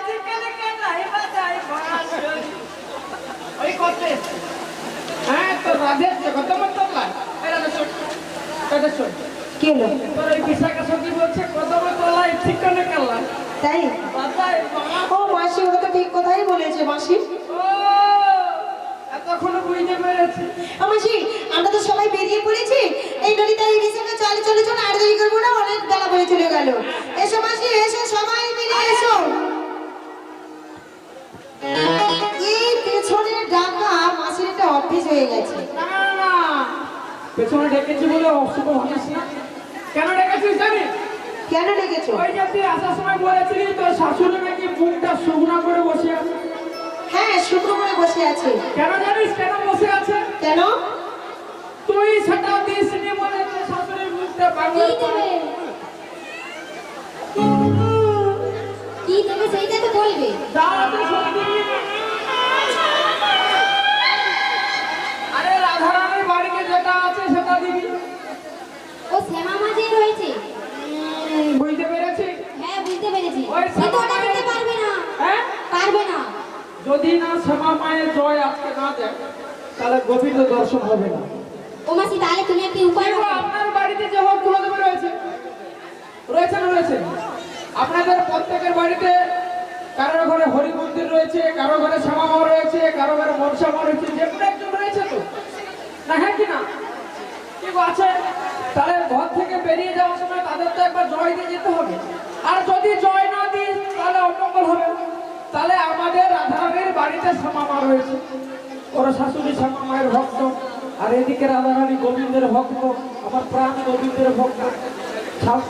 চিকেনে কেলাই বাজাই বাঁশরি। ওই করতে হ্যাঁ তো রাধে কত মত লাই এরা তো শোন এটা শোন কি হলো? তোর এই বিশাখা সখী বলছে কত মত লাই চিকেনে কেলাই তাই? বাজাই বাঁশরি। ও মাসি, ও তো ঠিক কথাই বলেছে মাসি। ও এতক্ষণ বুঝতে পেরেছি। মাসি, আমরা তো সবাই বেরিয়ে পড়েছি। এই নদীতে এই বিছানা চলে চলে চলে আর দেরি করবো না, অনেক বেলা হয়ে চলে গেল। এসো মাসি, এসো সবাই মিলে এসো। এই পেছনে ডাকা মাসির একটা অফিস হয়ে গেছে। না না পেছনে ডেকেছি বলে অশুভ ভাবিস না। কেন ডেকেছিস জানি? কেন ডেকেছো? ওই যে তুই আসার সময় বলেছিলি তোর শাশুড়ি নাকি মুখটা শুকনা করে বসে আছে। হ্যাঁ, শুক্র করে বসে আছে। কেন জানিস কেন বসে আছে? কেন? তুই সেটা দিসনি বলে তোর শাশুড়ির মুখটা বাংলা কি দেবে সেইটা তো বলবে। দাঁড়াতে সত্যি। আরে রাধারানীর বাড়িতে যেটা আছে সেটা দিবি। ও শ্যামা মাঝে রয়েছে। বুঝতে পেরেছি? হ্যাঁ, বুঝতে পেরেছি। ওই কিন্তু ওটা শ্যামা দিতে পারবে না। হ্যাঁ পারবে না। যদি না শ্যামা মায়ের জয় আজকে না দেয় তাহলে গোবিন্দ দর্শন হবে না। ও মাসি, তাহলে তুমি একটি উপায় দেখো, করো। আপনার বাড়িতে যে হোক কুলদেবী রয়েছে রয়েছে না রয়েছে? আপনাদের প্রত্যেকের বাড়িতে কারোর ঘরে হরি মন্দির রয়েছে, কারো ঘরে শ্যামা মা রয়েছে, কারো ঘরে মনসা মা রয়েছে, যে কোনো একজন রয়েছে তো না? হ্যাঁ কি না? কি গো আছে? তাহলে ঘর থেকে বেরিয়ে যাওয়ার সময় তাদের তো একবার জয় দিয়ে যেতে হবে। আর যদি জয় না দিই তাহলে অমঙ্গল হবে। তাহলে আমাদের রাধারানীর বাড়িতে শ্যামা মা রয়েছে, ওর শাশুড়ি শ্যামা মায়ের ভক্ত, আর এদিকে রাধারানী গোবিন্দের ভক্ত, আমার প্রাণ গোবিন্দের ভক্ত।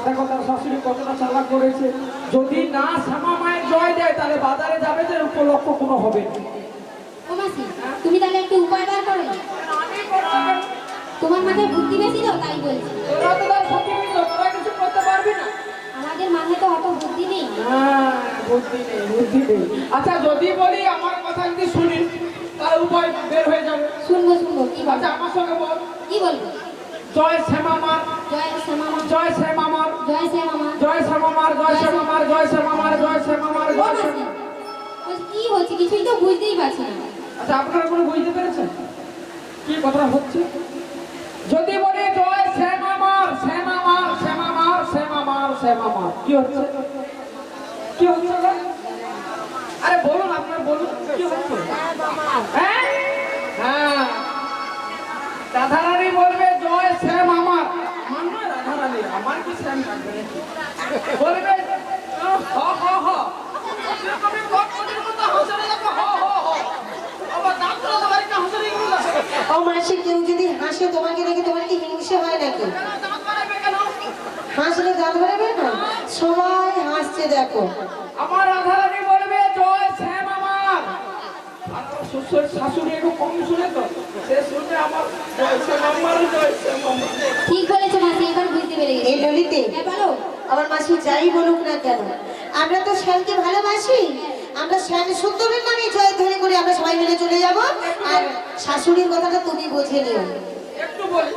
দেখো তার শাশুড়ি কতটা চালাক করেছে। যদি না শ্যামা মায়ের জয় দেয় তাহলে বাজারে যাবে যে উপলক্ষ কোনো হবে না। ও মাসি, তুমি তাহলে একটি উপায় বার করো। আমি করবো না। তোমার মাথায় বুদ্ধি বেশি তো, তাই বলছি। তোরা তো তার প্রতিনিধি, তোরা কিছু করতে পারবি না। আমাদের মাথায় তো অত বুদ্ধি নেই। হ্যাঁ, বুদ্ধি নেই, বুদ্ধি নেই। আচ্ছা যদি বলি আমার কথা যদি শুনিস তাহলে উপায় বের হয়ে যাবে। শুনবো শুনবো। কি বলবো? আচ্ছা আমার সঙ্গে বল, কি বলবো? জয় শ্যামা মার, জয় শ্যামা মা, জয় শ্যামা মার, জয় শ্যামা মা। জয় শ্যামা মার, জয় শ্যামা মার, জয় শ্যামা মার, জয় শ্যামা মার, ও জয় মাসি, শ্যামা। বলছি, কি হচ্ছে কিছুই তো বুঝতেই পারছি না। আচ্ছা আপনারা কোনো বুঝতে পেরেছেন কি কথা হচ্ছে? যদি বলি জয় শ্যামা মার, শ্যামা মার, শ্যামা মার, শ্যামা মার, শ্যামা মার, কি হচ্ছে? কি হচ্ছে গো? আরে বলুন, আপনারা বলুন কি হচ্ছে? হ্যাঁ হ্যাঁ, রাধারানী বলবে জয় শ্যাম আমার। আমার নয় রাধারানী, আমার কি শ্যাম থাকবে নাকি? বলবে হ হ হ, এরকমই কটকটির মতো হাসরে দেখো, হ হ হ। আবার দাঁত তোলা তো বাড়িতে হাসরে গেল না। ও মাসি, কেউ যদি হাসে তোমাকে দেখে তোমার কি হিংসে হয় নাকি? কেন দাঁত বাড়াবে কেন? হাসলে দাঁত বেরোবে না? সবাই হাসছে দেখো। আমার রাধারানী বলবে জয় শ্যাম আমার। আর শ্বশুর শাশুড়ি একটু কম শুনে তো, সে শুনে আমার জয় শ্যাম আমার, জয় শ্যাম আমার। ঠিক বলেছো মাসি, এবার বুঝতে পেরে গেছি। এই ললিতে, হ্যাঁ বলো। আমার মাসি যাই বলুক না কেন, আমরা তো শ্যামকে ভালোবাসি। আমরা শ্যাম সুন্দরের নামে জয় ধরে করে আমরা সবাই মিলে চলে যাব। আর শাশুড়ির কথাটা তুমি বুঝে নিও। একটু বলি,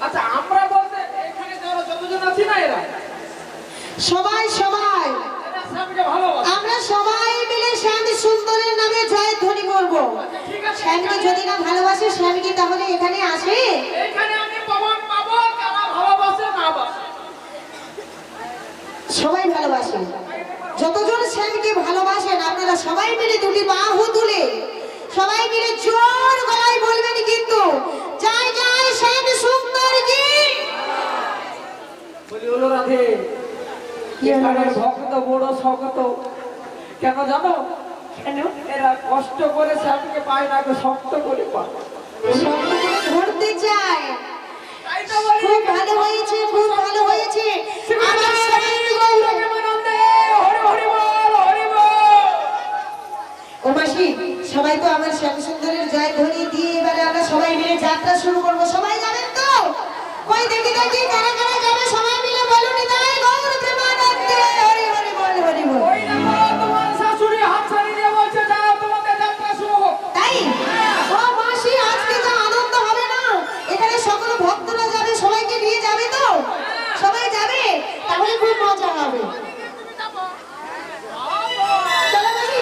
আচ্ছা আমরা বলতে এখানে যারা যতজন আছি না এরা সবাই সবাই এরা শ্যামকে ভালোবাসে। আমরা সবাই মিলে শ্যাম সুন্দরের নামে জয় ধ্বনি করবো। ঠিক আছে, শ্যামকে যদি না ভালোবাসে, শ্যাম কি তাহলে এখানে আসে? এখানে আমি প্রমাণ পাবো কারা ভালোবাসে না বাসে। সবাই ভালোবাসে। যতজন শ্যামকে ভালোবাসেন আপনারা সবাই মিলে দুটি বাহু তুলে সবাই মিলে জোর গলায় বলবেন কিন্তু, জয় জয় শ্যাম সুন্দর জি। বলি হলো রাধে, এখানে ভক্ত বড় শক্ত কেন জানো? কেন? এরা কষ্ট করে শ্যামকে পায় না, শক্ত করে পায়। ধরতে চায়। তাই তো বলি খুব ভালো হয়েছে, খুব ভালো হয়েছে। আমার শ্যামের গৌরব। প্রেমানন্দে হরি হরি বল, হরি বল। ও মাসি, সবাই তো আমার শ্যাম সুন্দরের জয় ধ্বনি দিয়ে এবারে আমরা সবাই মিলে যাত্রা শুরু করবো। সবাই যাবেন তো? কই দেখি দেখি কারা কারা যাবে, সবাই মিলে বলুন তাই গৌর প্রেমানন্দে হরি হরি বল, হরি বল। ওই দেখো তোমার শাশুড়ি হাত ছাড়ি দিয়ে বলছে যাও তোমাদের যাত্রা শুরু হোক। তাই? ও মাসি, আজকে তো আনন্দ হবে না? এখানে সকল ভক্তরা যাবে, সবাইকে নিয়ে যাবে তো? সবাই যাবে? তাহলে খুব মজা হবে। চলো মাসি,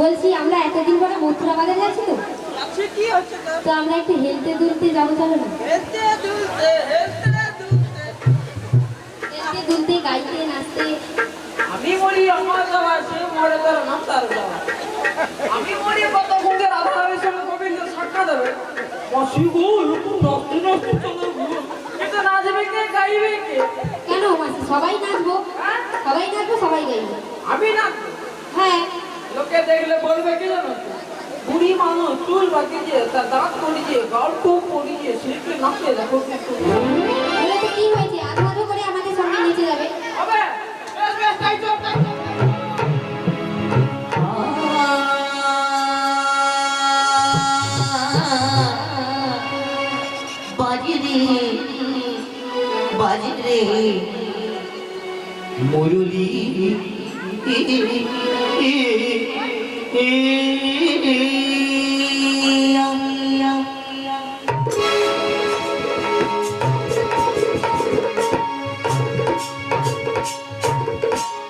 বলছি আমরা এতদিন পরে মথুরা বাজার যাচ্ছি তো, আচ্ছা কি হচ্ছে তো? তো আমরা একটু হেলতে দুলতে যাবো, চলো না? হেলতে দুলতে হেলতে দুলতে হেলতে দুলতে গাইতে নাচতে। আমি মরি আমার যাওয়া সে মরে তোর নাম তার যাওয়া আমি মরি কত গুণে রাধা রানীর সঙ্গে গোবিন্দ সাক্ষা দেবে মাসি গো একটু নষ্ট নষ্ট চলো গো এটা নাচবে কে গাইবে কে কেন মাসি, সবাই নাচবো, হ্যাঁ? সবাই নাচবো, সবাই গাইবো। আমি না হ্যাঁ, লোকে দেখলে বলবে কি জানো বুড়ি মানুষ চুল বাকিয়ে তার দাঁত পড়িয়ে গাল খুব পড়িয়ে সে কি নাচে দেখো একটু বলে তো কি হয়েছে, আধো আধো করে আমাদের সঙ্গে নেচে যাবে। হবে বেশ বেশ তাই তো তাই তো। বাজরে মুরলি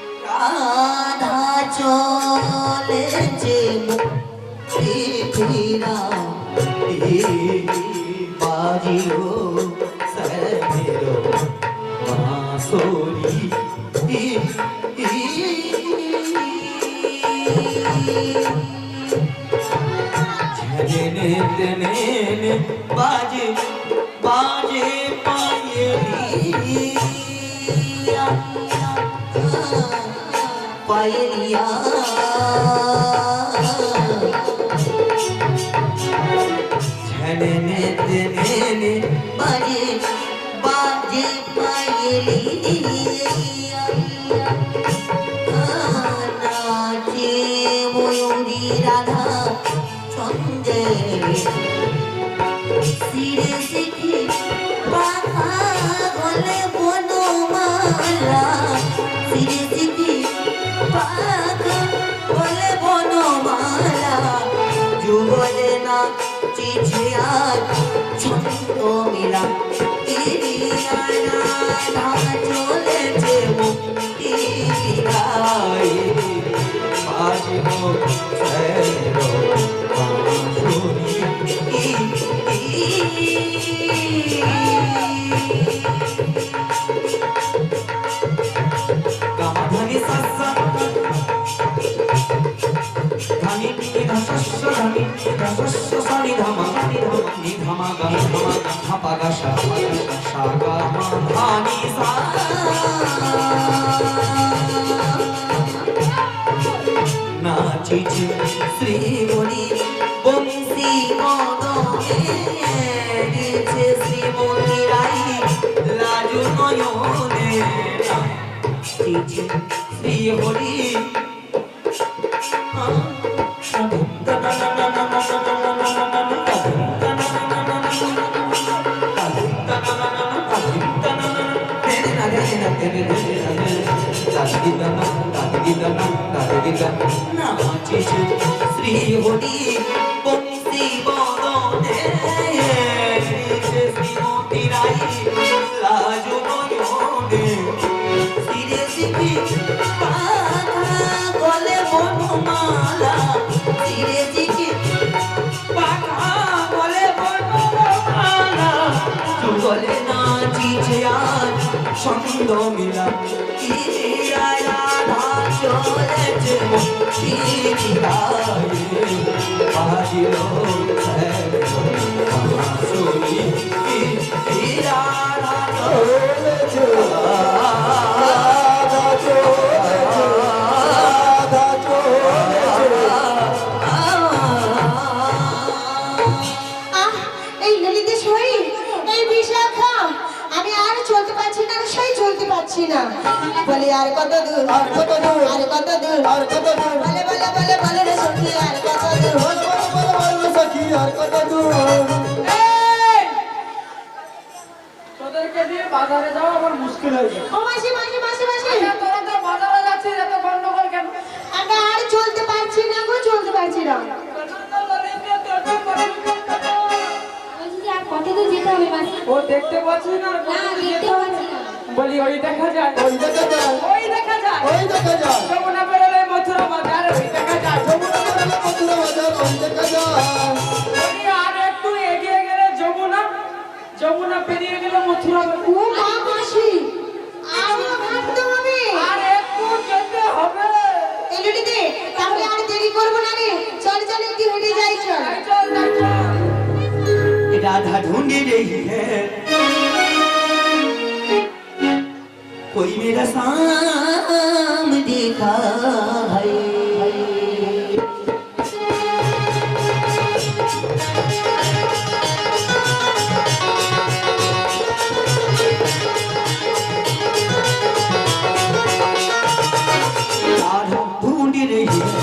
রাধা চলে যে মুক্তিরা বাজিও সরেরো বাঁশরি ঝেনে তেনে বাজে বাজে পায়েলিয়া ঝেনে তেনে বাজে বাজে পায়েলিয়া নাচে ময়ূরী রাধা চন্দে শিরে শিখি পাখা গলে বনমালা শিরে শিখি পাখা গলে বনমালা যুগলে না চিঠি আর ছন্দ মিলা রাধা চলেছে মুক্তি গায়ে বাজবো সেরো বাঁশরি গামাধানি সাসা ধানি ধসস্য ধানি ধসস্য সানি ধামা নি ধামা গা ধাপা গা সা গা মা ধানি সা নাচিছে শ্রীমণি বংশী মদনে গেছে শ্রীমণি রাই লাজু নয়নে নাচিছে শ্রীহরি নাচিছে শ্রীহরি বংশী বদনে শ্রীমতী রাই লাজু নয়নে শিরে শিখি পাখা গলে বনমালা শিরে শিখি পাখা গলে বনমালা যুগলে নাচিছে আর ছন্দ মিলা রাধা চলেছে মুক্তি গায়ে বাজিল বাঁশরি রাধা চলেছে আহ, এই ললিতে সই, এই বিশাখা, আমি আর চলতে পারছি না, সই চলতে পারছি না। বলে আর কত দূর, আর কত দূর, আর কত দূর, আর কত দূর, বলে বলে বলে বলে রে সখী আর কত দূর, বলে বলে বলে বলে সখী আর কত দূর। এই! তোদেরকে দিয়ে বাজারে যাওয়া আমার মুশকিল হয়ে যায় ও মাসি মাসি মাসি মাসি, আচ্ছা, তোরা তো বাজারে যাচ্ছিস এত গন্ডগোল কেন আমি আর চলতে পারছি না গো, চলতে পারছি না। বলছি যে আর কত দূর যেতে হবে মাসি? ও দেখতে পাচ্ছিস না না, দেখতে পাচ্ছি না। বলি ওই দেখা যায় ওই দেখা যায়, ওই দেখা যায় ওই দেখা যায়। যমুনা পেরোলে মথুরা বাজার ওই দেখা যায় যমুনা পেরোলে যমুনা পেরিয়ে গেলে মথুরা ও মা মাসি আরো ভাবতে হবে। আর একটু যেতে হবে। এলুডি দে, তাহলে আর দেরি করব না রে, চল চল একটু হেঁটে যাই চল। তাই চল, তাই চল। राधा ढूंढ रही है कोई मेरा सामने देखा है राधा ढूंढ रही है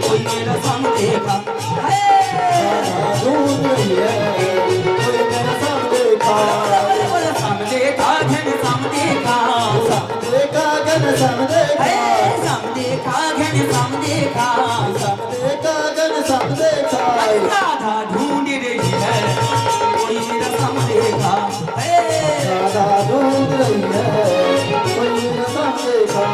कोई मेरा सामने देखा है ढूंढ रही है कोई मेरा सामने देखा सामने का घन सामने का सामने का घन सामने का सामने का घन सामने का सामने का घन सामने का राधा ढूंढ रही है कोई मेरा सामने देखा राधा ढूंढ रही है कोई मेरा सामने देखा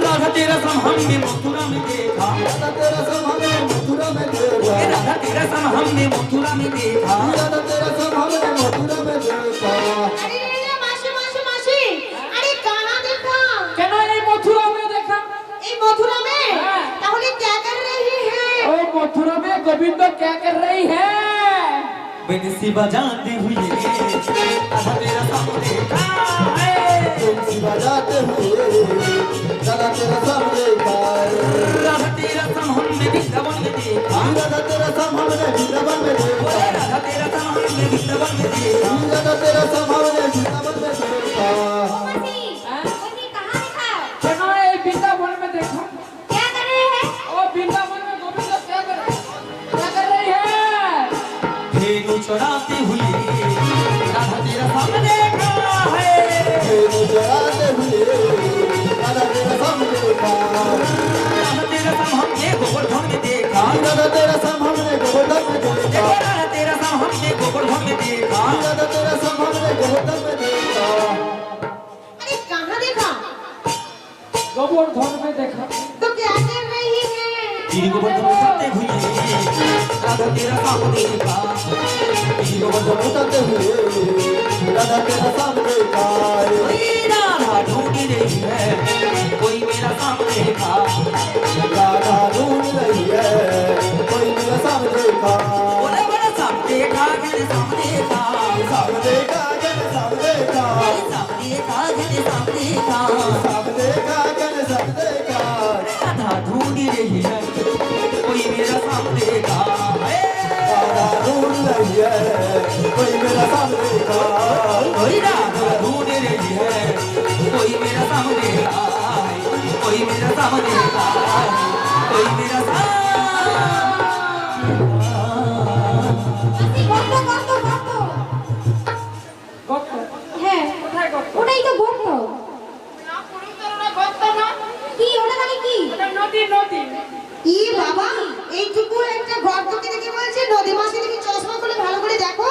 राधा तेरा सम हमने मथुरा में देखा राधा तेरा सम हमने मथुरा में देखा राधा तेरा सम हमने मथुरा में देखा राधा तेरा सम हमने मथुरा में देखा अरे रे मासি मासি मासি, अरे कहाँ देखा? কেন এই মথুরা में देखा? এই মথুরা में? हाँ। তাহলে क्या कर रही है? ओ मथुरा में गोविंद क्या कर रही है? बंसी बजाते हुए राधा तेरा सामने देखा बंसी बजाते हुए राधा तेरा सामने देखा राधा तेरा सम हमने वृंदावन में देखा राधा तेरा सम हमने वृंदावन में देखा राधा तेरा सम हमने वृंदावन में देखा राधा तेरा सम हमने वृंदावन में देखा मासी उन्हें कहाँ देखा? কেন এই বৃন্দাবন में देखा? क्या कर रहे हैं? ओ वृंदावन में गोविंद क्या कर रही है? धेनु चढ़ाते हुए राधा तेरा सामने देखा है धेनु चढ़ाते हुए राधा तेरा सामने देखा राधा तेरा सम हमने गोवर्धन में देखा राधा तेरा सम हमने गोवर्धन में देखा राधा तेरा सम हमने गोवर्धन में देखा राधा तेरा सम हमने गोवर्धन में देखा अरे कहाँ देखा? गोवर्धन में देखा। तो क्या कर रही है? गिरी गोवर्धन उठाते हुए राधा तेरा सामने देखा गिरी गोवर्धन उठाते हुए राधा तेरा सामने देखा राधा ढूंढ रही है कोई मेरा सामने देखा राधा ढूंढ रही है कोई मेरा सामने देखा बोले बड़ा सामने देखा घने सामने देखा सामने देखा घने सामने देखा सामने देखा घने सामने देखा सामने देखा घने सामने देखा राधा ढूंढ रही है कोई मेरा सामने देखा राधा ढूंढ रही है कोई मेरा सामने देखा कोई राधा ढूंढ रही है कोई मेरा सामने देखा कोई मेरा सामने देखा कोई मेरा सामने मासी গর্ত গর্ত গর্ত। গপ্প। হ্যাঁ কোথায় গপ্প? ওটাই তো গর্ত। না পুরুষেরা গপ্প না। কি ওটা তাহলে কি? ওটা নদী নদী। ই বাবা, এইটুকু একটা গর্তকে দেখে বলছে নদী। মাসি তুমি চশমা খুলে ভালো করে দেখো,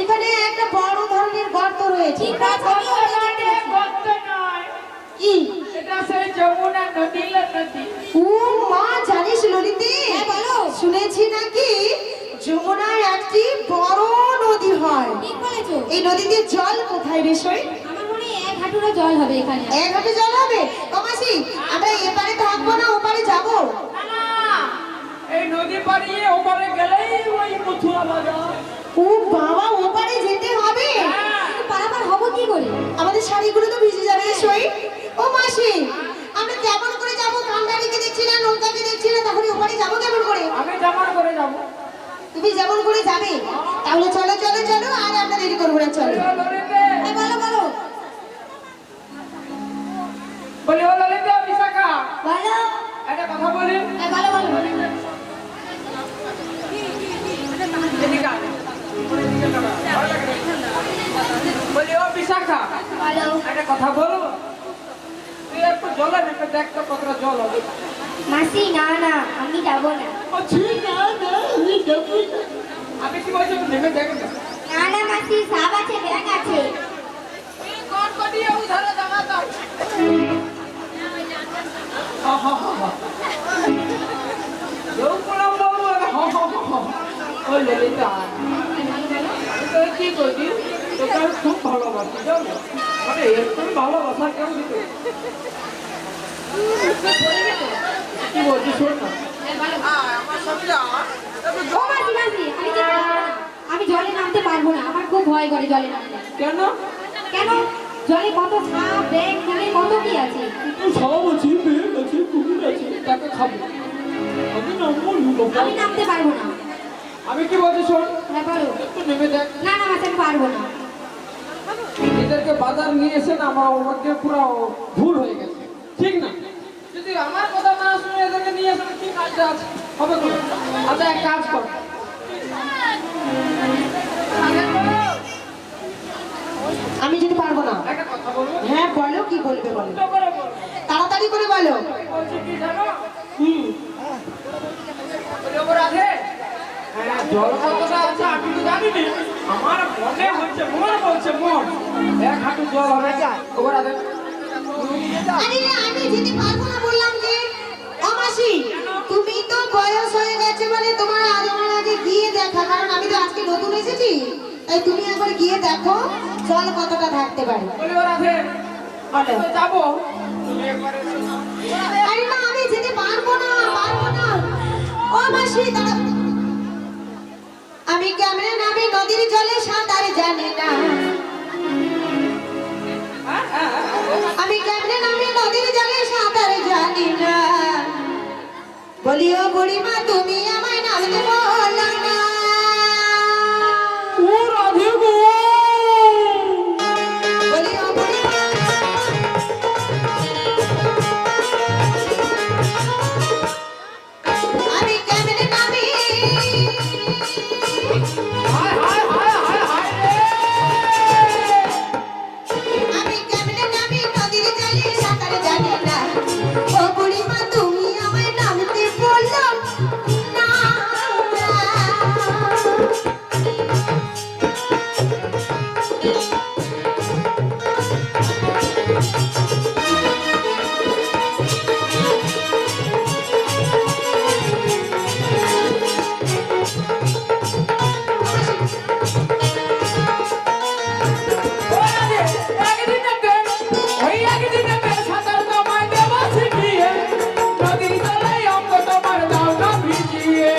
এখানে একটা বড় ধরনের গর্ত রয়েছে। ঠিক আছে আমি ওটা দেখতে পাচ্ছি। গপ্প নয়। কি? এটা সেই যমুনা নদী নদী। ও মা, জানিস ললিতে, হ্যাঁ, বলো। শুনেছি নাকি যমুনায় একটি বড় নদী হয়। ঠিক বলেছো। এই নদীতে জল কোথায় রে সই? আমার মনে হয় এক হাঁটুরও জল হবে এখানে। এক হাঁটু জল হবে? ও মাসি, আমরা এপারে থাকবো না ওপারে যাবো? না না, এই নদী পাড়িয়ে ওপারে গেলেই ওই মথুরা বাজার। ও বাবা, ওপারে যেতে হবে? কিন্তু পারাপার হবো কি করে? আমাদের শাড়িগুলো তো ভিজে যাবে সই। ও মাসি, আমরা কেমন করে যাবো? কান্ডারিকে দেখছি না, নৌকাকে দেখছি না, তাহলে ওপারে যাবো কেমন করে? আমি জামা করে যাব। তুমি যেমন করে যাবে, তাহলে চলো চলো চলো, আর আমরা দেরি করবো না, চলো। ললিতে হ্যাঁ, বলো বলো বলি ও ললিতে বিশাখা বলো। একটা কথা বলি। হ্যাঁ, বলো বলো। এদিকে আয়। বলি ও বিশাখা বলো। একটা কথা বলবো। তুই একটু জলে নেমে দেখ তো কতটা জল হবে। মাসি না না, আমি যাব না। আমি কি বলছি নেমে দেখ না। না না মাসি, সাপ আছে, ব্যাগ আছে। তুই কোন কটিয়ে উধারে জামা দাও। হা হা হা। কেউ বললাম বাবু হা হা হা। ও ললিতা তুই কি করবি? তোকে আমি খুব ভালোবাসি জানো, মানে এরকম ভালোবাসা কেউ দিত। কি বলছিস শোন না। ও মাসি মাসি আমি যেতে পারবো না। আমি জলে নামতে পারবো না, আমার খুব ভয় করে জলে নামতে। কেন? কেন? জলে কত সাপ ব্যাঙ কুমির কত কি আছে। তুই সব আছে, বেগ আছে, কুমির আছে, তাকে খাবো। আমি নামবো না। আমি নামতে পারবো না। আমি কি বলছি শোন, হ্যাঁ বলো। একটু নেমে দেখ। না না মাসি আমি পারবো না। এদেরকে বাজার নিয়ে এসে না আমার ওর মধ্যে পুরো ভুল হয়ে গেছে, ঠিক না? যদি আমার কথা না শুনে এদেরকে নিয়ে আসলে কি কাজটা আছে হবে তো? আচ্ছা এক কাজ কর, আমি যেতে পারবো না। একটা কথা বলবো, হ্যাঁ বলো, কি বলবে বলো, ছোট করে বল। তাড়াতাড়ি করে বলো। বলছি কি জানো? ওরে ওপর আছে। হ্যাঁ জল কতটা আছে আমি তো জানি না, আমার মনে হচ্ছে, মন বলছে মন এক হাঁটু জল হবে ওপর আছে। আরে আমি যেতে পারবো না বললাম যে। ও মাসি, তুমি তো বয়স হয়ে গেছে, মানে তোমার আজ আমার আগে গিয়ে দেখা, কারণ আমি তো আজকে নতুন এসেছি, তাই তুমি একবার গিয়ে দেখো জল কতটা থাকতে পারে। বলি ওর আছে, আমি তো যাবো, তুমি একবার এসো না। আরে না আমি যেতে পারবো না, পারবো না। ও মাসি দাঁড়াও, আমি কেমনে নামি নদীর জলে সাঁতার জানি না। আমি কেমনে নামি নদীর জলে সাঁতার জানি না। বলি ও বুড়িমা তুমি আমায় নামতে বলো না। ও রাধে গো, বলি ও বুড়িমা আমি কেমনে নামি। হায় হায় হায় হায় হায় রে। আমি কেমনে নামি নদীর জলে সাঁতার জানি না। ও বুড়িমা তুমি আমায় নামতে বলো না। ও রাধে, একদিনেতে, ওই একদিনেতে সাঁতার তোমায় দেব শিখিয়ে, নদীর তলায় অঙ্গ তোমার দাও না ভিজিয়ে।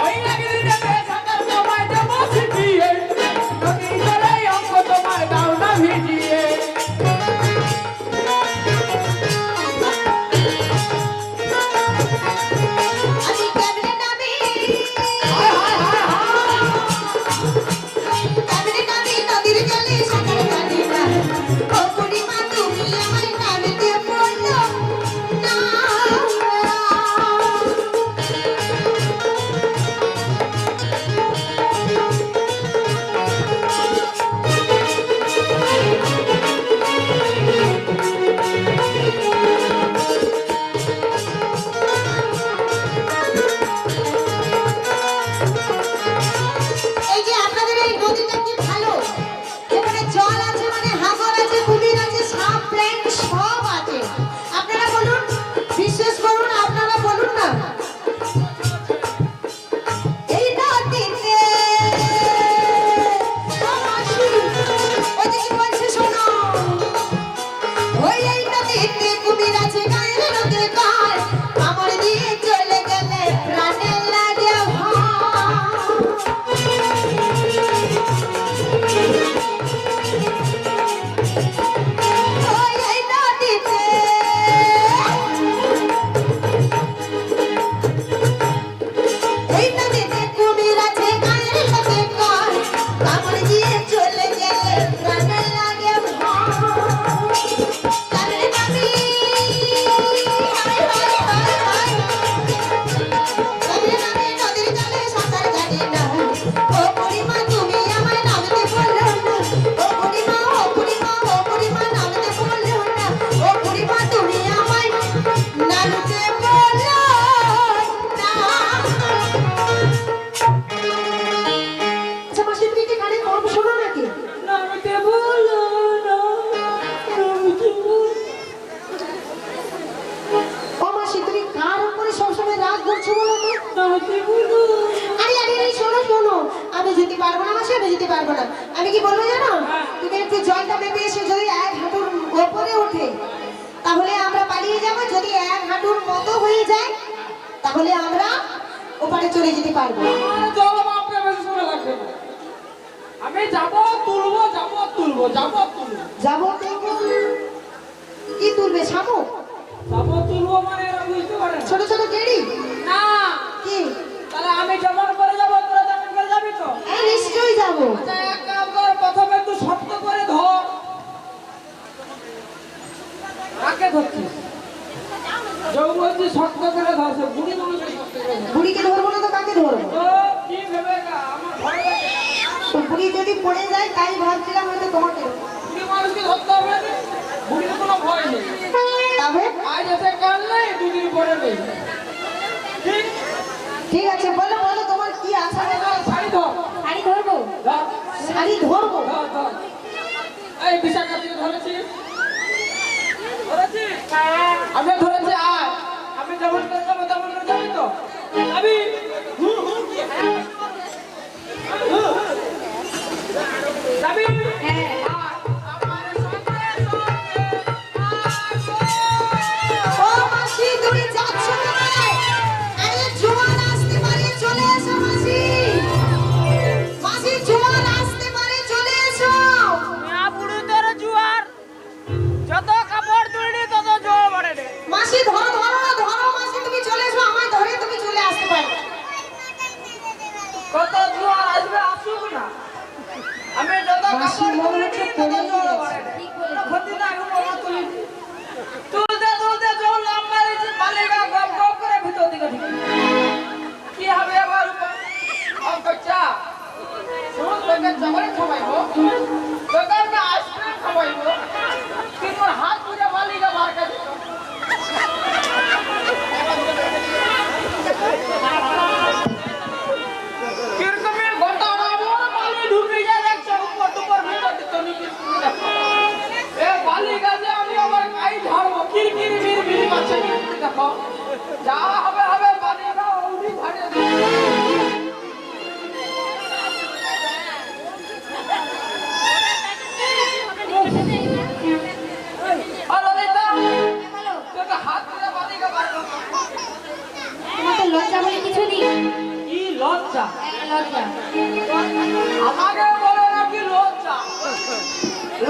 ওই একদিনেতে সাঁতার তোমায় দেব শিখিয়ে, নদীর তলায় অঙ্গ তোমার দাও না ভিজিয়ে। আমি কেমনে নামি। হায় হায় হায় হায়। কেমনে নামি নদীর জলে সাঁতার জানি না। ও বুড়িমা তুমি আমায় নামতে বলো না। এই যে আপনাদের এই নদীটা কি ভালো, এখানে জল আছে, মানে হাঙর আছে, কুমির আছে, সাপ ব্যাঙ সব আছে। আপনারা বলুন, বিশ্বাস করুন, আপনারা বলুন না। এই নদীতে ও মাসি, ওই যে কি বলছে শোনো। ওই এই নদীতে কুমির আছে, গায়ের লোকে গায়, কামড় দিয়ে চলে গেলে প্রাণে লাগে ভয়। ওই এই নদীতে এই নদীতে কুমির আছে, গায়ের লোকে গায়, কামড় দিয়ে চলে গেলে প্রাণে লাগে ভয়। কারণ আমি হায় হায় হায় হায়, কারণ আমি নদীর জলে সাঁতার জানি না। ও বুড়িমা তুমি আমায় নামতে বলো না। ও বুড়িমা, ও বুড়িমা, ও বুড়িমা নামতে বলো না। ও বুড়িমা তুমি আমায় নামতে বলো না। আচ্ছা মাসি, তুমি কি কানে কম শোনো নাকি? নামতে বলো না, নামতে বলো। ও মাসি, তুমি কার উপরে সবসময় রাগ করছো বলো তো? নামতে বলো। আরে কেন যেতে পারবো না? আমি কি বলবো জানো? তুমি একটু জলটা মেপে এসে যদি এক হাঁটুর ওপরে ওঠে তাহলে আমরা পালিয়ে যাব, যদি এক হাঁটুর মতো হয়ে যায় তাহলে আমরা ওপারে চলে যেতে পারবো। আমার জল মাপতে বেশি সময় লাগবে না। আমি যাবো তুলবো, যাবো তুলবো, যাবো তুলবো, যাবো তুলবো। কি তুলবে? শামুক? যাবো তুলবো মানে এরা বুঝতে পারে না। ছোট ছোট গেড়ি? না, কি? তাহলে আমি যেমন করে যাবো তোরা তেমন করে যাবি তো? হ্যাঁ নিশ্চয়ই যাবো। আচ্ছা এক কাজ কর, প্রথমে একটু শক্ত করে ধর। কাকে ধরছিস? যৌ বলছি শক্ত করে ধর, সে বুড়ি মানুষকে শক্ত করে ধর। বুড়িকে ধরবো না তো কাকে ধরবো? ও, কি ভেবে গা, আমার ভয় লাগে। তো বুড়ি যদি পড়ে যায় তাই ভাবছিলাম হয়তো তোমাকে। বুড়ি মানুষকে ধরতে হবে না, বুড়ির কোনো ভয় নেই। তবে আজ এসে কাল নেই, দুদিন পরে নেই। ঠিক? ঠিক আছে, বলো বলো তোমার কি আশা? শাড়ি ধর, শাড়ি ধরবো? ধর, শাড়ি ধরবো? ধর, ধর। এই বিশাখা থেকে ধরেছিস? ধরেছিস? আমি ধরেছি, আয়। আমি যেমন করে যাবো তেমন করে যাবি তো? যাবি? যাবি? হ্যাঁ। আয়। আমার সঙ্গে সঙ্গে ও মাসি তুমি যাচ্ছ কোথায়? আরে জোয়ান আসতে পারে, চলে এসো মাসি। মাসি জোয়ান আসতে পারে, চলে এসো। বুড়োদের জোয়ার যত কাপড় তুলনি তত জোর বাড়ে রে। মাসি ধরো ধরো ধরো, মাসি তুমি চলে এসো, আমায় ধরে তুমি চলে আসতে পারো। কত জোয়ার আসবে আসুক না, আমি যত মাসি কাপড় মনে তুলনি হচ্ছে তত পড়েই জোর গেছে। বাড়ে রে। ঠিক বলেছো। ক্ষতি না এখন বাবা তুলি তুলতে তুলতে জোর লম্বা দিয়েছি, বালিগা গপ গপ করে ভিতর দিকে ঢুকে কি হবে আবার বাচ্চা শোন, তোকে জবরে খাওয়াইবো, তোকে আমি আইসক্রিম খাওয়াইবো, তুই তোর হাত পুজো বালিকা বার করে দিত। কিরকমের ঘন্টা উড়াবো, বালি ঢুকে যায়, দেখছো উপর টুপর ভিতর দিত নিচে দেখো। এ বালিকা যে আমি আবার গাই ঝাড়বো, কিরকির মির মির করছে, দেখো যা হবে হবে, বালিকা উড়ি ঝাড়ে দিবে। তোকে হাত ধরে বালিকা বার করবো। তোমার তো লজ্জা বলে কিছু নেই। কি লজ্জা? লজ্জা। আমাকে বলে নাকি লজ্জা?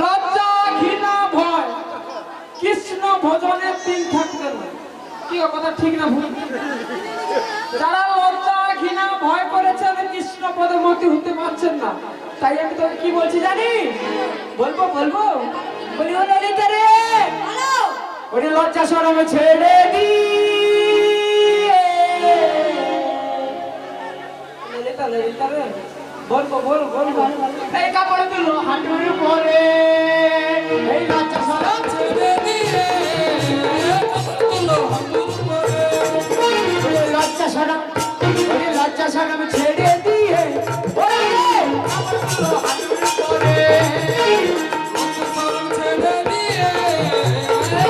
লজ্জা, ঘৃণা, ভয়, কৃষ্ণ ভজনের দিন থাকতে না। কি ও কথা ঠিক না ভুল? যারা লজ্জা, ঘৃণা, ভয় করেছেন কৃষ্ণ পদমতি হতে পারছেন না, তাই আমি তোকে কি বলছি জানিস? বলবো বলবো বলি, ও ললিতা রে, বলো। ওরে লজ্জা শরমে ছেড়ে দি। ললিতা ললিতা রে, বলবো বলবো বলবো। এই কাপড় তুলো হাঁটুর পরে, এই লজ্জা শরম ছেড়ে দিয়ে, কাপড় তুলো হাঁটুর পরে, ওরে লজ্জা শরম, ওরে লজ্জা শরম ছেড়ে দিয়ে, ওরে কাপড় তুলো হাঁটুর পরে, লজ্জা শরম ছেড়ে দিয়ে,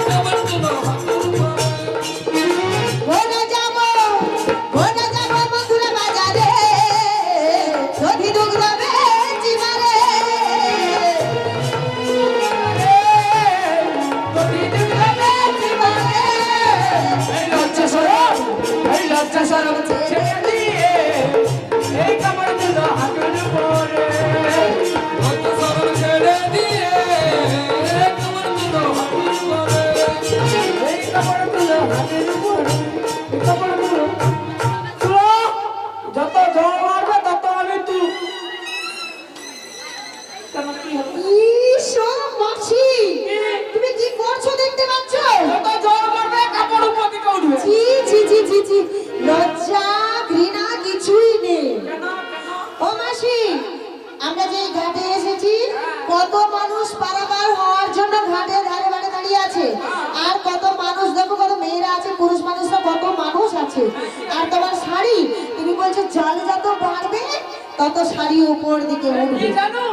কাপড় তুলো হাঁটুর পরে। ঘরে যাবো মথুরা বাজারে, দধি দুধ রবে জীবনে। এই লজ্জা শরম ছেড়ে দিয়ে, এই কাপড় তুলো হাঁটুর পরে, লজ্জা শরম ছেড়ে দিয়ে, কাপড় তুলো হাঁটুর পরে, এই কাপড় তুলো হাঁটুর পরে, এই কাপড় তুলো তুলো। যত জল মারবে তত আমি তুল। কেন কি হলো? ইস, ও মাসি তুমি কি করছো দেখতে পাচ্ছ? যত জল মারবে কাপড় উপর দিকে উঠবে। ছি ছি ছি ছি ছি, লজ্জা ঘৃণা কিছুই নেই। কেন কেন? ও মাসি, আমরা যে ঘাটে এসেছি কত মানুষ পারাপার হওয়ার জন্য ঘাটের ধারে ধারে দাঁড়িয়ে আছে, আর কত মানুষ দেখো, কত মেয়েরা আছে, পুরুষ মানুষরা কত মানুষ আছে। আর তোমার শাড়ি, তুমি বলছো জল যত বাড়বে তত শাড়ি উপর দিকে কি উঠবে। জানো?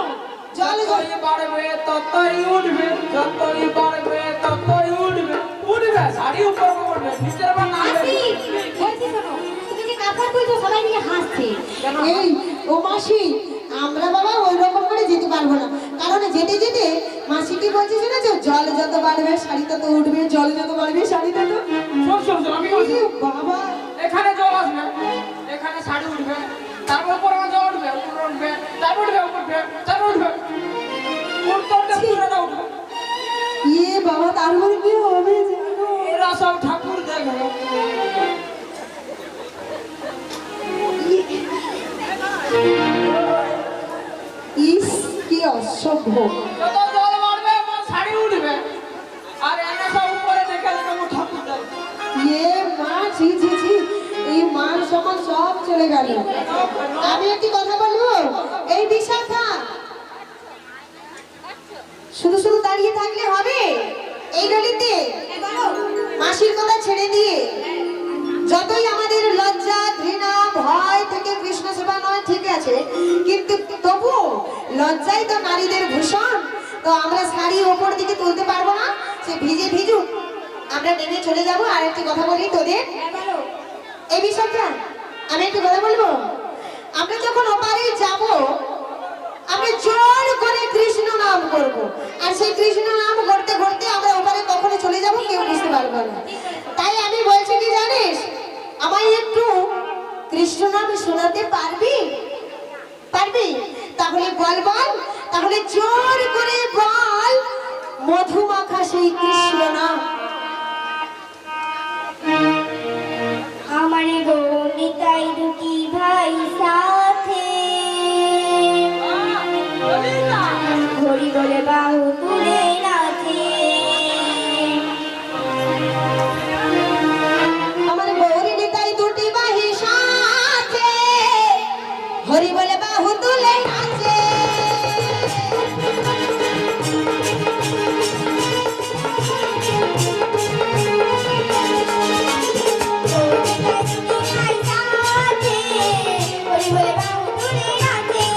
জল যতই বাড়বে ততই উঠবে, যতই বাড়বে ততই উঠবে, উঠবে শাড়ি উপর উঠবে, নিচের বার নামবে। আসি, বলছি শোনো, তুমি যে আপনার তুই তো সবাই নিয়ে হাসছে। এই ও মাসি, আমরা বাবা ওই রকম করে যেতে পারবো না, কারণ যেতে যেতে মাসি কি বলছে শুনেছো, জল যত বাড়বে শাড়ি তত উঠবে, জল যত বাড়বে শাড়ি তত। শোন শোন শোন, আমি বলছি এই বাবা, এখানে জল আসবে, এখানে শাড়ি উঠবে, তারপর উপরে জল উঠবে, উপরে উঠবে, তারপর উঠবে, উঠবে, তারপর উঠবে, উঠতে পুরোটা উঠবে। ইয়ে বাবা, তারপরে কি হবে জানো? এরা সব ঠাকুর দেখবে। ইস কি অসভ্য। যত জল বাড়বে আমার শাড়ি উঠবে, আর এনে সব উপরে দেখে দেখে ঠাকুর দেখবে। ইয়ে মা, ছি ছি ছি, এই মান সম্মান সব চলে গেল। আমি একটি কথা বলবো, এই বিশাখা শুধু শুধু দাঁড়িয়ে থাকলে হবে? এই গলিতে মাসির কথা ছেড়ে দিয়ে যতই আমাদের লজ্জা ঘৃণা ভয় থেকে কৃষ্ণ সেবা নয়, ঠিক আছে, কিন্তু তবু লজ্জাই তো নারীদের ভূষণ। তো আমরা শাড়ি ওপর দিকে তুলতে পারবো না, সে ভিজে ভিজুক, আমরা নেমে চলে যাব। আর একটি কথা বলি তোদের, এই বিষয়টা আমি একটু কথা বলবো। আমরা যখন ওপারে যাব, আমরা জোর করে কৃষ্ণ নাম করব, আর সেই কৃষ্ণ নাম করতে করতে আমরা ওপারে কখনো চলে যাব কেউ বুঝতে পারবে না। তাই আমি বলছি কি জানিস, আমায় একটু কৃষ্ণ নাম শোনাতে পারবি? পারবি? তাহলে বল বল, তাহলে জোর করে বল, মধুমাখা সেই কৃষ্ণ নাম। আমার গৌনিতাই দুটি ভাই সাথে, হরি বলে বাহু তুলে নাচে। আমার গৌরী নিতাই দুটি বাহি সাথে, হরি বলে বাহু তুলে নাচে। ভাই সাথে, হরি বলে বাহু তুলে নাচে।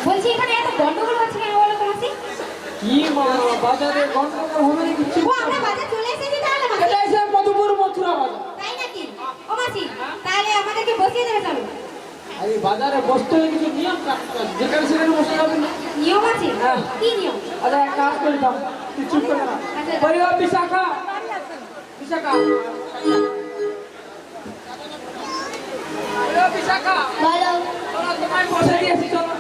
বলছি এখানে এত গন্ডগোল হচ্ছে কেন বলো তো মাসি? কি মা বাজারে গন্ডগোল হবে না কিছু? ও আমরা বাজার চলে এসেছি তাহলে মাসি? এটা এসে মধুপুর মথুরা বাজার। তাই নাকি? ও মাসি তাহলে আমাদেরকে বসিয়ে দেবে চলো। আরে বাজারে বসতে হলে কিছু নিয়ম কাটতে হবে, যেখানে সেখানে বসে যাবে না। নিয়ম আছে? হ্যাঁ। কি নিয়ম? আচ্ছা এক কাজ করি দাও, তুই চুপ করে না। আচ্ছা। পরিবার বিশাখা বিশাখা পরিবার বিশাখা বলো। চলো তোমায় বসে দিয়েছি চলো।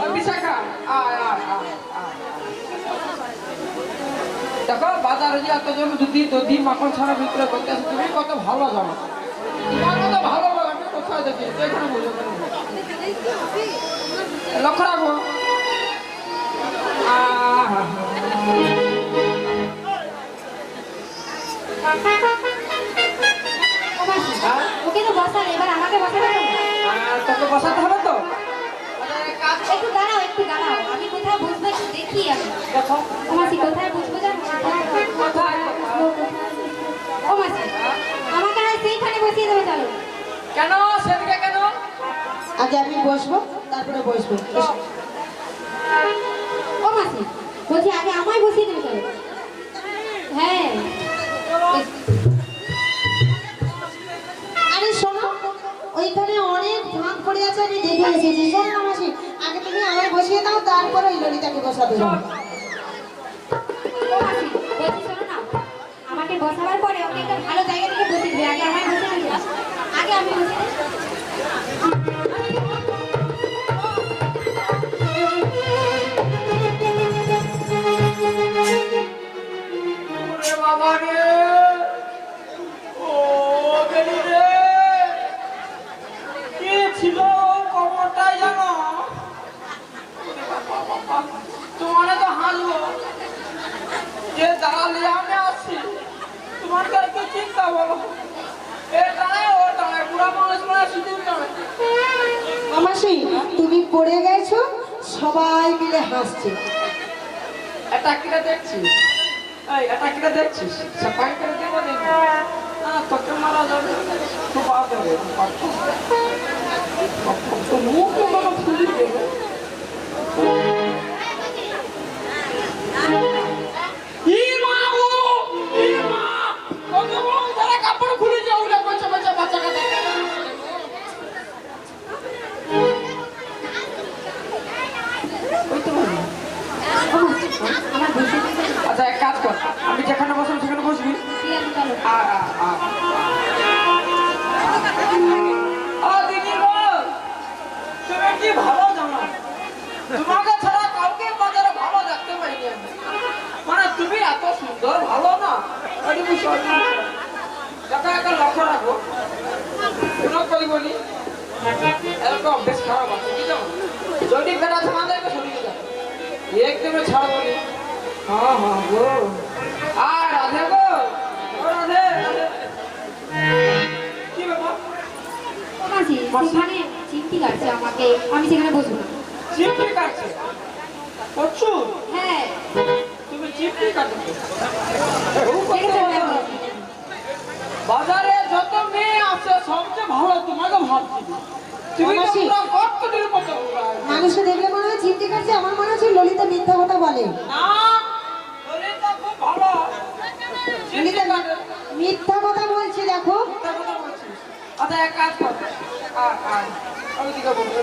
ও বিশাখা আয় আয় আয় আয়। দেখো বাজারে যে এতজন দুধি মাখন ছাড়া বিক্রয় করতেছে, তুমি কত ভালো জানো। তোমার মতো ভালো আমি কোথায় দেখি, তো এখানে বুঝো কেন? লক্ষ্য রাখবো। ও মাসি ওকে তো বসালে, এবার আমাকে বসাবে না? তোকে বসাতে হবে তো। একটু দাঁড়াও একটু দাঁড়াও, আমি কোথায় বসবো একটু দেখি আমি। দেখো ও মাসি কোথায় বসবো জানো? কোথায় ও মাসি আমাকে আর সেইখানে বসিয়ে দেবে চলো। কেন সেদিকে কেন? আগে আমি বসবো, তারপরে বসবো। এসো। ও মাসি বলছি আগে আমায় বসিয়ে দেবে চলো। হ্যাঁ আরে শোনো, ওইখানে অনেক ভাগ পড়ে আছে, আমি দেখে এসেছি। শোনো না মাসি, আগে তুমি আমায় বসিয়ে দাও, তারপরে ওই ললিতাকে বসাতে যাও। ও মাসি বলছি শোনো না, আমাকে বসাবার পরে ওকে একটা ভালো জায়গা থেকে বসিয়ে দেবে। আগে আমায় বসিয়ে দেবে, আগে আমি বসিয়ে দেবো। ওরে বাবা রে, ও বেলি রে, কে ছিল খবরটাই জানো? ওরে বাবা বাবা, তোমার তো হাসবো যে দাঁড়ালে আমি আসছি, তোমার কার কি চিন্তা বলো? এ দাঁড়ায় ও দাঁড়ায়, বুড়া মানুষ মানে শুধু দাঁড়ায়। মাসি তুমি পড়ে গেছো, সবাই মিলে হাসছে। এটা কিটা দেখছিস? এই এটা কিটা দেখছিস? সাফাই করে দেবো দেখবি না, তোকে মারা যাবে তো পাবে রে। তো মুখ কোনো ফুলি দেবে। ই মা ও, ই মা, তোকে বল যারা কাপড় খুলে যাও ওরা বাচ্চা বাচ্চা বাচ্চাকে দেখে না। ওই তো বলি। ও মাসি আমার বসিয়ে দেবে আচ্ছা এক কাজ কর, আমি যেখানে বসবো সেখানে বসবি। ঠিক আছে চলো। দিদি গো, তুমি কি ভালো জানো, তোমাকে ছাড়া কাউকে বাজারে ভালো দেখতে পাইনি আমি। মানে তুমি এত সুন্দর ভালো না, দেখা একটা লক্ষ্য রাখো। কোনো কই বলি এরকম বেশ খারাপ আছে কি জানো, যদি ফেরা থানা দেবে সরিয়ে যাবে একদমে ছাড়বো নি। হ্যাঁ হ্যাঁ গো, আর রাধে গো, ও রাধে রাধে। কি ব্যাপার? ও মাসি সেখানে চিমটি কাটছে আমাকে, আমি সেখানে বসবো না। চিমটি কাটছে? প্রচুর? হ্যাঁ তুমি চিমটি কাটছো? দেখেছো আমি বলছি। বাজারে যত মেয়ে আছে সবচেয়ে ভালো তোমাকে ভাবছি। তুমি তো মাসি। পুরো কটকটির মতো। মানুষে দেখলে মনে হয় চিমটি কাটছে, আমার মনে হচ্ছে ললিতা মিথ্যা কথা বলে। না, ললিতা খুব ভালো। চিমটি কাটে। মিথ্যা কথা বলছে, দেখো। মিথ্যা কথা বলছিস? আচ্ছা এক কাজ কর, আমি দিকে বলবো।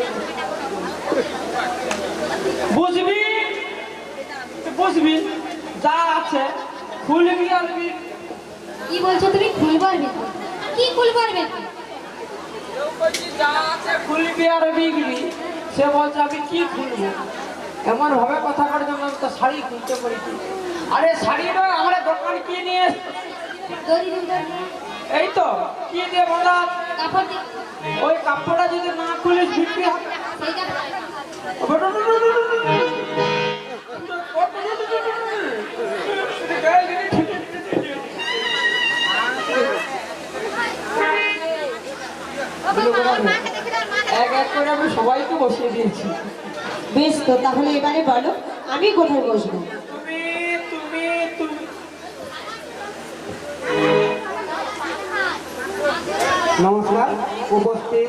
বুঝবি বুঝবি যা আছে খুলবি আলবি। কি বলছো তুমি? খুলবো আর বিকবো? কি খুলবো আর বিকবো? যা আছে খুলবি আর বিকবি। সে বলছে আমি কি খুলবো, এমন ভাবে কথা করার জন্য আমি তো শাড়ি খুলতে পারি। আরে শাড়ি নয়, আমরা দোকান কি নিয়ে এসেছি? দড়ি দিন দড়ি দিন। এই তো কি দিয়ে বলা, কাপড় দিন। ওই কাপড়টা যদি না খুলে বিক্রি হবে। সেইটা এক এক করে আমি সবাইকে বসিয়ে দিয়েছি। বেশ তো, তাহলে এবারে বলো আমি কোথায় বসবো? তুমি তুমি তুমি নমস্কার উপস্থিত